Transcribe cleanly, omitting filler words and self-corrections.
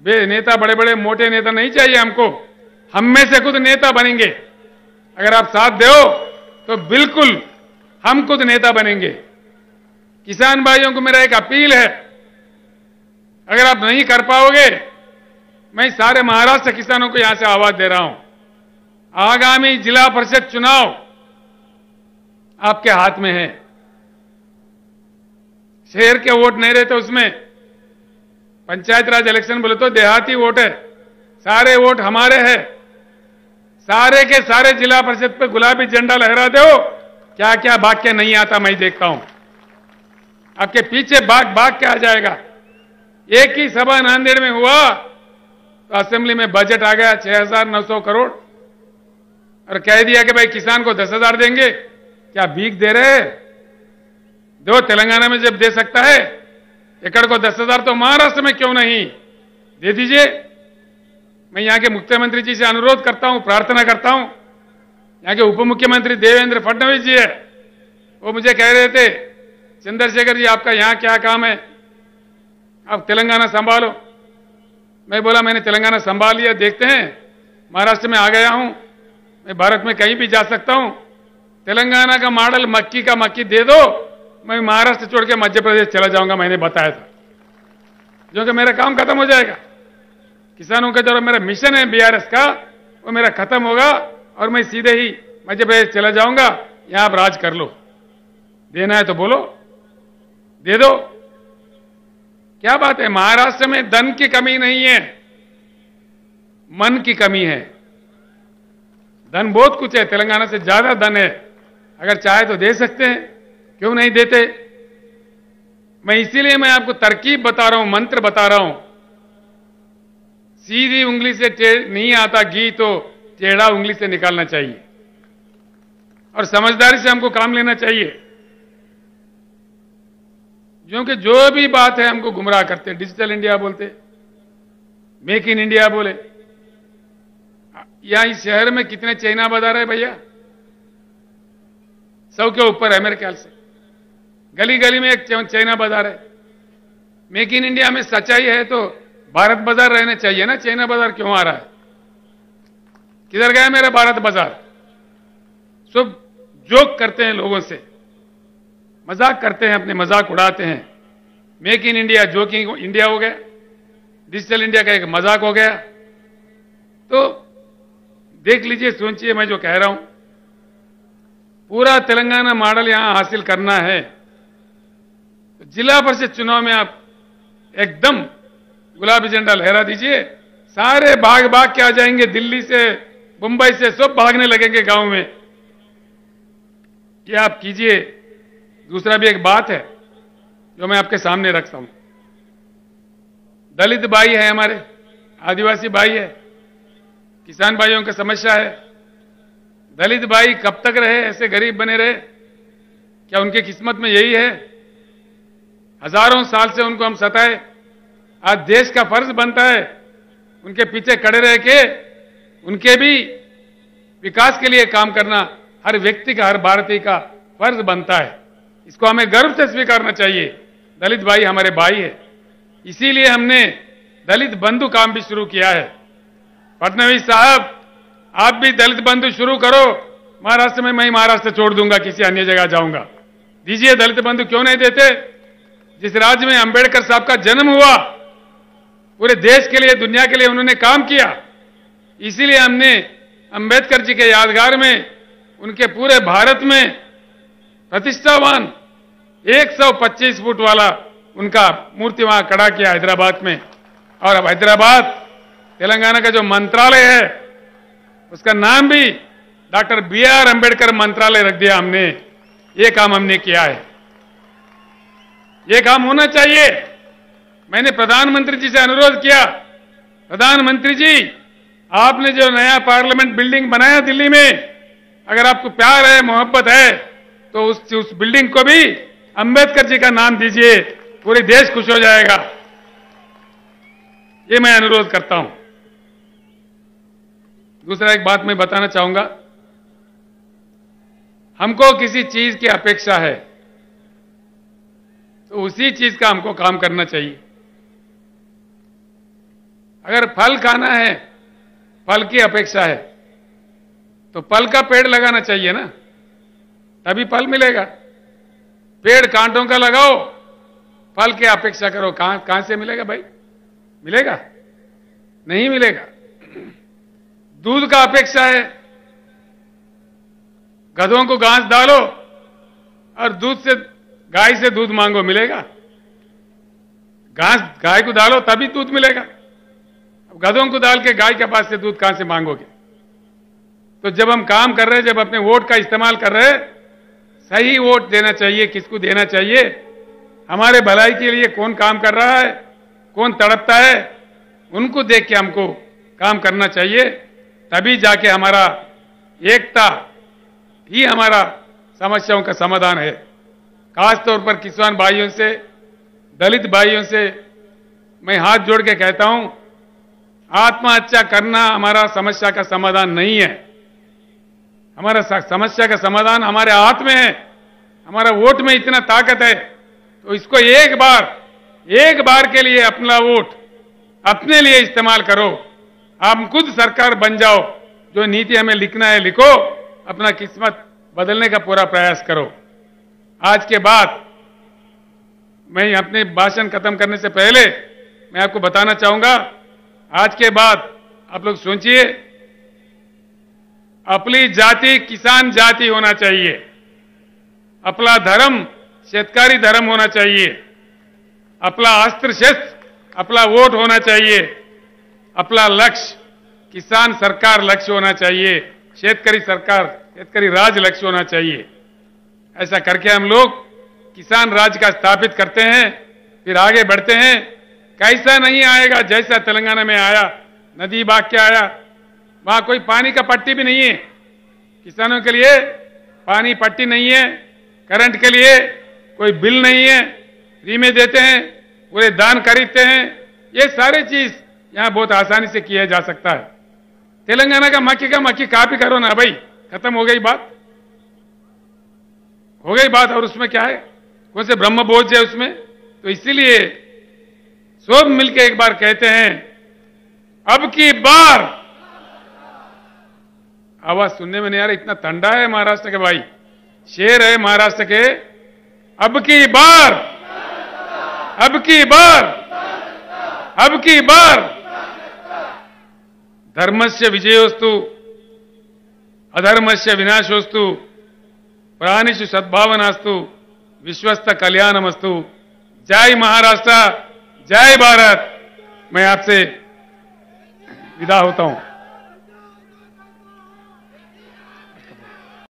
नेता बड़े बड़े मोटे नेता नहीं चाहिए हमको, हम में से खुद नेता बनेंगे। अगर आप साथ दो तो बिल्कुल हम खुद नेता बनेंगे। किसान भाइयों को मेरा एक अपील है, अगर आप नहीं कर पाओगे, मैं सारे महाराष्ट्र किसानों को यहां से आवाज दे रहा हूं, आगामी जिला परिषद चुनाव आपके हाथ में है। शहर के वोट नहीं रहते, उसमें पंचायत राज इलेक्शन बोले तो देहाती वोट है, सारे वोट हमारे हैं। सारे के सारे जिला परिषद पे गुलाबी झंडा लहरा दो, क्या क्या भाग के नहीं आता मैं देखता हूं। आपके पीछे भाग भाग के आ जाएगा। एक ही सभा नांदेड़ में हुआ तो असेंबली में बजट आ गया 6,900 करोड़ और कह दिया कि भाई किसान को 10,000 देंगे। क्या भीख दे रहे हैं? दो, तेलंगाना में जब दे सकता है एकड़ को 10,000 तो महाराष्ट्र में क्यों नहीं दे दीजिए। मैं यहां के मुख्यमंत्री जी से अनुरोध करता हूं, प्रार्थना करता हूं। यहां के उप मुख्यमंत्री देवेंद्र फडणवीस जी है, वो मुझे कह रहे थे चंद्रशेखर जी आपका यहां क्या काम है, आप तेलंगाना संभालो। मैं बोला मैंने तेलंगाना संभाल लिया, देखते हैं। महाराष्ट्र में आ गया हूं, मैं भारत में कहीं भी जा सकता हूं। तेलंगाना का मॉडल मक्की का मक्की दे दो, मैं महाराष्ट्र छोड़ के मध्य प्रदेश चला जाऊंगा, मैंने बताया था, जो कि मेरा काम खत्म हो जाएगा। किसानों का जो मेरा मिशन है बीआरएस का, वो मेरा खत्म होगा और मैं सीधे ही मध्य प्रदेश चला जाऊंगा। यहां आप राज कर लो, देना है तो बोलो, दे दो। क्या बात है, महाराष्ट्र में धन की कमी नहीं है, मन की कमी है। धन बहुत कुछ है, तेलंगाना से ज्यादा धन है, अगर चाहे तो दे सकते हैं, क्यों नहीं देते। मैं इसीलिए मैं आपको तरकीब बता रहा हूं, मंत्र बता रहा हूं। सीधी उंगली से नहीं आता घी तो टेढ़ा उंगली से निकालना चाहिए और समझदारी से हमको काम लेना चाहिए। क्योंकि जो भी बात है हमको गुमराह करते, डिजिटल इंडिया बोलते, मेक इन इंडिया बोले। यहां इस शहर में कितने चाइना बाजार है भैया? 100 के ऊपर है मेरे ख्याल से। गली गली में एक चाइना बाजार है। मेक इन इंडिया में सच्चाई है तो भारत बाजार रहने चाहिए ना, चाइना बाजार क्यों आ रहा है? किधर गया मेरा भारत बाजार? सब जोक करते हैं लोगों से, मजाक करते हैं, अपने मजाक उड़ाते हैं। Make in India joking India हो गया, डिजिटल इंडिया का एक मजाक हो गया। तो देख लीजिए, सोचिए मैं जो कह रहा हूं, पूरा तेलंगाना मॉडल यहां हासिल करना है। तो जिला परिषद चुनाव में आप एकदम गुलाबी झंडा लहरा दीजिए, सारे भाग भाग के आ जाएंगे, दिल्ली से मुंबई से सब भागने लगेंगे गांव में। ये आप कीजिए। दूसरा भी एक बात है जो मैं आपके सामने रखता हूं। दलित भाई है हमारे, आदिवासी भाई है, किसान भाइयों की समस्या है। दलित भाई कब तक रहे ऐसे गरीब बने रहे? क्या उनकी किस्मत में यही है? हजारों साल से उनको हम सताए। आज देश का फर्ज बनता है उनके पीछे खड़े रह के उनके भी विकास के लिए काम करना, हर व्यक्ति का, हर भारतीय का फर्ज बनता है। इसको हमें गर्व से स्वीकारना चाहिए। दलित भाई हमारे भाई है, इसीलिए हमने दलित बंधु काम भी शुरू किया है। फडणवीस साहब, आप भी दलित बंधु शुरू करो। महाराष्ट्र में मैं महाराष्ट्र छोड़ दूंगा, किसी अन्य जगह जाऊंगा। दीजिए दलित बंधु, क्यों नहीं देते? जिस राज्य में अंबेडकर साहब का जन्म हुआ, पूरे देश के लिए, दुनिया के लिए उन्होंने काम किया। इसीलिए हमने अंबेडकर जी के यादगार में उनके पूरे भारत में प्रतिष्ठावान 125 फुट वाला उनका मूर्ति वहां खड़ा किया हैदराबाद में। और अब हैदराबाद, तेलंगाना का जो मंत्रालय है, उसका नाम भी डॉक्टर BR अंबेडकर मंत्रालय रख दिया हमने। ये काम हमने किया है, ये काम होना चाहिए। मैंने प्रधानमंत्री जी से अनुरोध किया, प्रधानमंत्री जी आपने जो नया पार्लियामेंट बिल्डिंग बनाया दिल्ली में, अगर आपको प्यार है, मोहब्बत है, तो उस बिल्डिंग को भी अंबेडकर जी का नाम दीजिए, पूरे देश खुश हो जाएगा। ये मैं अनुरोध करता हूं। दूसरा एक बात मैं बताना चाहूंगा, हमको किसी चीज की अपेक्षा है तो उसी चीज का हमको काम करना चाहिए। अगर फल खाना है, फल की अपेक्षा है, तो फल का पेड़ लगाना चाहिए ना, तभी फल मिलेगा। पेड़ कांटों का लगाओ, फल की अपेक्षा करो, कहां से मिलेगा भाई? मिलेगा? नहीं मिलेगा। दूध का अपेक्षा है, गधों को घास डालो और गाय से दूध मांगो, मिलेगा? घास गाय को डालो तभी दूध मिलेगा। अब गधों को डाल के गाय के पास से दूध कहां से मांगोगे? तो जब हम काम कर रहे हैं, जब अपने वोट का इस्तेमाल कर रहे हैं, सही वोट देना चाहिए। किसको देना चाहिए? हमारे भलाई के लिए कौन काम कर रहा है, कौन तड़पता है, उनको देख के हमको काम करना चाहिए। तभी जाके हमारा एकता ही हमारा समस्याओं का समाधान है। खासतौर पर किसान भाइयों से, दलित भाइयों से मैं हाथ जोड़ के कहता हूं, आत्महत्या करना हमारा समस्या का समाधान नहीं है। हमारा समस्या का समाधान हमारे हाथ में है। हमारा वोट में इतना ताकत है, तो इसको एक बार के लिए अपना वोट अपने लिए इस्तेमाल करो। आप खुद सरकार बन जाओ, जो नीति हमें लिखना है लिखो, अपना किस्मत बदलने का पूरा प्रयास करो। आज के बाद मैं अपने भाषण खत्म करने से पहले मैं आपको बताना चाहूंगा, आज के बाद आप लोग सोचिए, अपनी जाति किसान जाति होना चाहिए, अपना धर्म शेतकारी धर्म होना चाहिए, अपना अस्त्र शस्त्र अपना वोट होना चाहिए, अपना लक्ष्य किसान सरकार लक्ष्य होना चाहिए, शेतकारी सरकार शेतकारी राज लक्ष्य होना चाहिए। ऐसा करके हम लोग किसान राज का स्थापित करते हैं, फिर आगे बढ़ते हैं। कैसा नहीं आएगा जैसा तेलंगाना में आया, नदी बाग के आया, वहां कोई पानी का पट्टी भी नहीं है। किसानों के लिए पानी पट्टी नहीं है, करंट के लिए कोई बिल नहीं है, फ्री में देते हैं, पूरे दान खरीदते हैं। ये सारी चीज यहां बहुत आसानी से किया जा सकता है। तेलंगाना का मक्की कॉपी करो ना भाई, खत्म हो गई बात, हो गई बात। और उसमें क्या है, कौन से ब्रह्म बोझ है उसमें? तो इसीलिए सब मिलकर एक बार कहते हैं, अब की बार। आवाज सुनने में नहीं आ रहा, इतना ठंडा है महाराष्ट्र के भाई, शेर है महाराष्ट्र के। अब की बार, अब की बार, अब की बार। धर्मस्य विजयोस्तु अधर्मस्य विनाशोस्तु, प्राणिषु सद्भावनास्तु, विश्वस्त कल्याणमस्तु। जय महाराष्ट्र, जय भारत। मैं आपसे विदा होता हूं।